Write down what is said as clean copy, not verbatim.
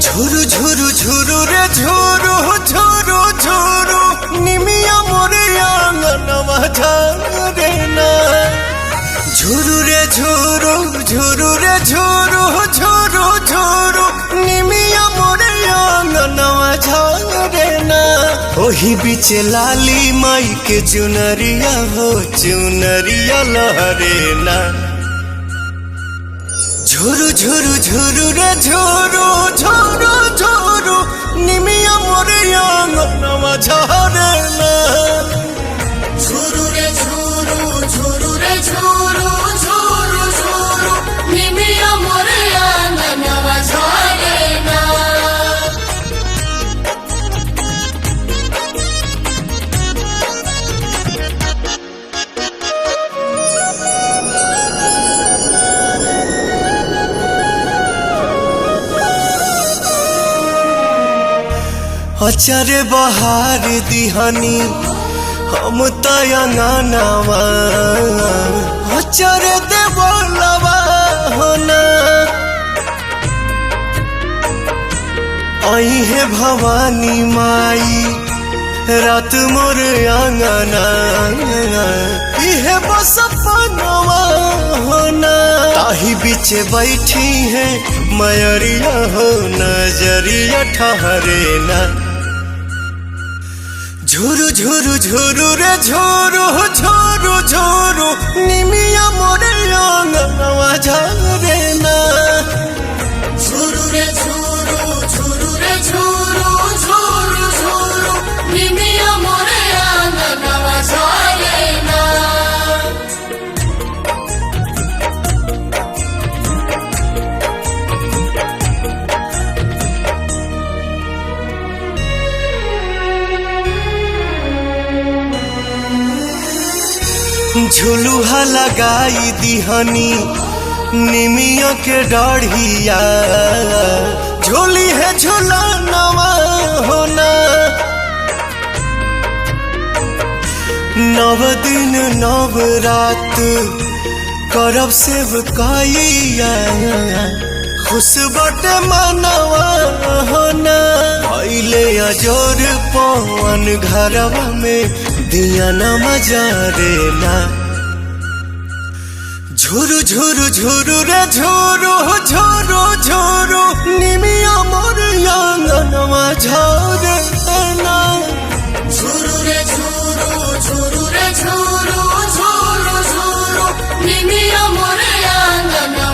ঝুরু ঝুরু ঝুরু রে ঝুরু ঝুরু ঝুরু নিমিয়া মোরে আঙ্গনवा ঝরে না। ঝুরু রে ঝুরু ঝুরু রে ঝুরু ঝুরু ঝুরু নিমিয়া মোরে আঙ্গনवा ঝরে না। ओही बीचे लाली माई के चुनरिया हो चुनरिया लहरे ना। झुरु झुरु झुरु रे झुरु झुरु झुरु निमिया मोरे आंगनवा झरे ना। झुरु रे झुरु झुरु रे झुरु झुरु झुरु निमिया मोरे आंगनवा झरे ना। अचारे बहार दिहानी हम तयंगनवा अचारे देवलवा होना। आई है भवानी माई रात मोर आंगना इहे बस पनवा होना। ताही बीचे बैठी है मयरिया हो नजरिया ठहरे ना। झुरु झुरु झुरु रे झुरु झुरु झुरु निमिया मोरे आंगनवा झरे ना। झुरु रे झुरु झुरु रे झुरु झुरु झुरु निमिया मोरे आंगनवा झरे ना। झुलुहा लगाई दिहनी निमिया के डढ़िया झोली है झुलनवा होना। नव दिन नव रात करब सेवकाइया खुश बटे मनवा होना। पहले अजोर पवन घरवा में दिया न मजारे ना। झुरु झुरु झुरु रे झुरु झुरु झुरु निमिया मोर आंगनवा झरे ना। झुरु रे झुरु झुरु रे झुरु झुरु झुरु निमिया मोरे आंगनवा